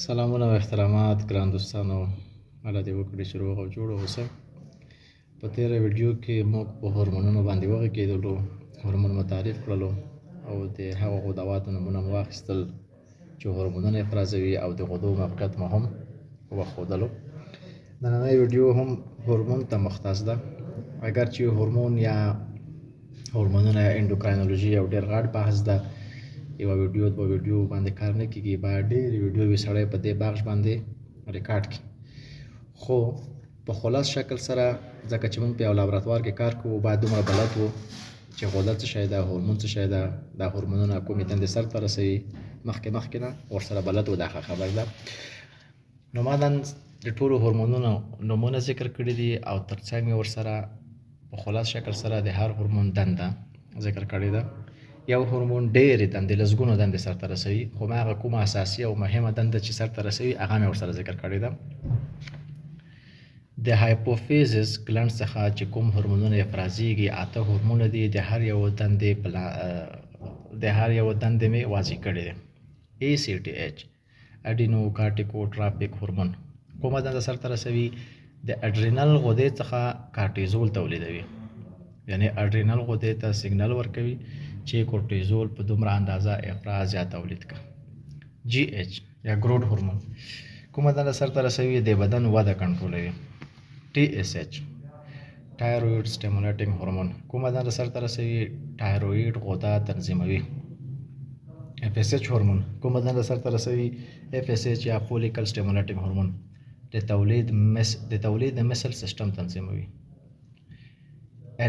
سلامونه او احترامات ګران دوستانو، الله دې وکړي چې روغ او جوړ اوسئ. په تېره ویډیو کې موږ په هورمونونو باندې وغږېدلو، هورمون مو تعریف کړلو او د هغو غدواتو نومونه مو واخیستل چې هورمونونه افرازوي او د غدو موقعیت مو هم وښودلو. نننۍ ویډیو هم هورمون ته مختص ده، اگر چې هورمون یا هورمونونه یا انډوکراینولوژي یو ډېر غټ بحث ده. یوه ویډیو دوه ویډیو باندې کار نه کېږي، باید ډېرې ویډیووې سړی په دې بخش باندې ریکارډ کړي. خو په خلاص شکل سره ځکه چې موږ په یو لابراتوار کې کار کوو، باید دومره بلد وو چې غده څه شی ده، هورمون څه شی ده، دا هورمونونه کومې دندې سرته رسوي. مخکې نه ورسره بلد وو، دا ښه خبر ده. نو ما نن د ټولو هورمونونو نومونه ذکر کړي دي او ترڅنګ مې ورسره په خلاص شکل سره د هر هورمون دنده ذکر کړې ده. یو هورمون ډېرې دندې، لسګونو دندې سرته رسوي، خو ما هغه کومه اساسي او مهمه دنده چې سرته رسوي هغه مې ورسره ذکر کړې ده. د هایپوفیزس ګلنډ څخه چې کوم هورمونونه افرازیږي 8 هورمونه دي. د هر یو دندې مې واضح کړې ده. ACTH اډینو کارټیکوټراپیک هورمون کومه دنده سرته رسوي؟ د اډرینل غدې څخه کارټیزول تولیدوي، یعنی اډرینل غدې ته سیګنال ورکوي چې کورټیزول په دومره اندازه افراز یا تولید کړه. GH یا ګروډ هورمون کومه دنده سرته رسوي؟ د بدن وده کنټرولوي. TSH تایرویډ سټیمولیټینګ هورمون کومه دنده سرته رسوي؟ تایرویډ غده تنظیموي. FSH هورمون کومه دنده سرته رسوي؟ FSH یا فولیکل سټیمولیټینګ هورمون د تولید د مثل سیستم تنظیموي.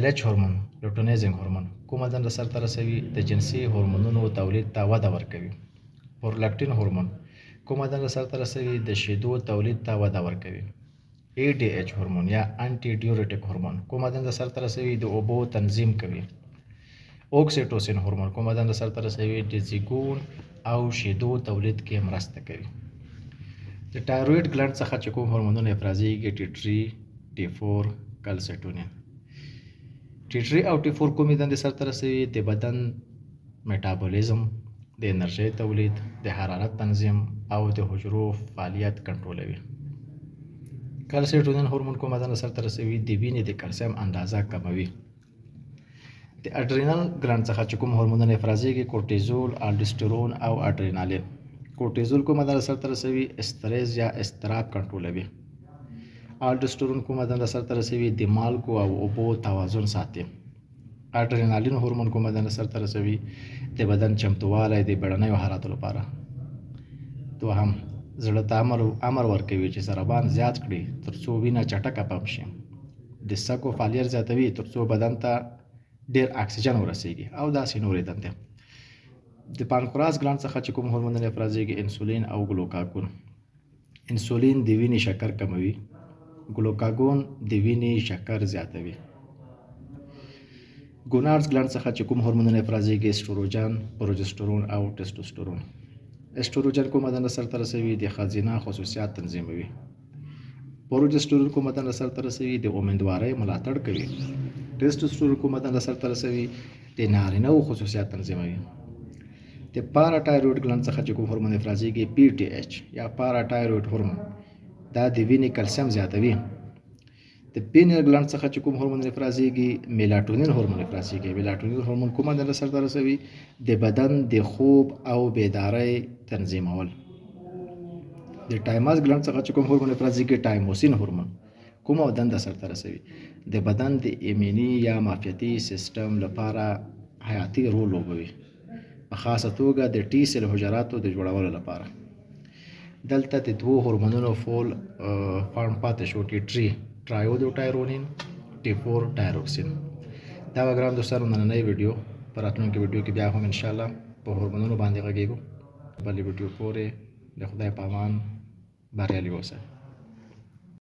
LH هورمون لوټینیزینګ هورمون کومه دنده سرته رسوي؟ د جنسي هورمونونو تولید ته وده ورکوي. پرولاکټین هورمون کومه دنده سرته رسوي؟ د شیدو تولید ته وده ورکوي. ADH هورمون یا انټي ډیورټیک هورمون کومه دنده سرته رسوي؟ د اوبو تنظیم کوي. اوکسیټوسین هورمون کومه دنده سرته رسوي؟ د زیږون او شیدو تولید کې مرسته کوي. د تایرویډ ګلنډ څخه چې کوم هورمونونه افرازیږي T3 T4 کلسیټونین. T3 او T4 کومې دندې سرته رسوي؟ د بدن میټابولیزم، د انرژۍ تولید، د حرارت تنظیم او د حجرو فعالیت کنټرولوي. کلسیټونین هورمون کومه دنده سرته رسوي؟ د وینې د کلسیم اندازه کموي. د اډرینل ګلنډ څخه چې کوم هورمونونه افرازیږي کورټیزول، الډوسترون او اډرینالین. کورټیزول کومه دنده سرته رسوي؟ استرس یا اضطراب کنټرولوي. الډوسترون کومه دنده سرته رسوي؟ د مالګو او اوبو توازن ساتي. اډرینالین هورمون کومه دنده سرته رسوي؟ د بدن چمتووالی د بیړنیو حالاتو لپاره. دوهم، زړه ته امر ورکوي چې ضربان زیات کړي ترڅو وینه چټکه پمپ شي. د سږو فعالیت زیاتوي ترڅو بدن ته ډېر اکسیجن ورسیږي او داسې نورې دندې. د پانکراس ګلنډ څخه چې کوم هورمونونه افرازیږي انسولین او ګلوکاګون. انسولین د وینې شکر کموي، ګلوکاګون د وینې شکر زیاتوي. ګوناډز ګلنډ څخه چې کوم هورمونونه افرازیږي استروجن، پروجسترون او ټسټوسترون. استروجن کومه دنده سرته رسوي؟ د ښځینه خصوصیات تنظیموي. پروجسترون کومه دنده سرته رسوي؟ د امیندوارۍ ملاتړ کوي. ټسټوسترون کومه دنده سرته رسوي؟ د نارینه‌وو خصوصیات تنظیموي. د پاراتایرویډ ګلنډ څخه چې کوم هورمون افرازیږي PTH یا پاراتایرویډ هورمون دا د وینې کلسیم زیاتوي. د پینیل ګلنډ څخه چې کوم هورمون افرازیږي میلاټونین هورمون افرازیږي. میلاټونین هورمون کومه دنده سرته رسوي؟ د بدن د خوب او بیدارۍ تنظیمول. د ټایماس ګلنډ څخه چې کوم هورمون افرازیږي ټایموسین هورمون کومه دنده سرته رسوي؟ د بدن د ایمني یا معافیتي سیستم لپاره حیاتي رول لوبوي، په خاصه توګه د ټي سیل حجراتو د جوړولو لپاره. دلته د دوو هورمونونو فول فارم پاتې شو، T3 ټرایودوټایرونین، T4 ټایروکسین. دا به ګران دوستانو نننۍ ویډیو. په راتلونکي ویډیو کې بیا هم انشاءالله په هورمونونو باندې غږیږو. بلې ویډیو پورې د خدای په امان بریالي اوسئ.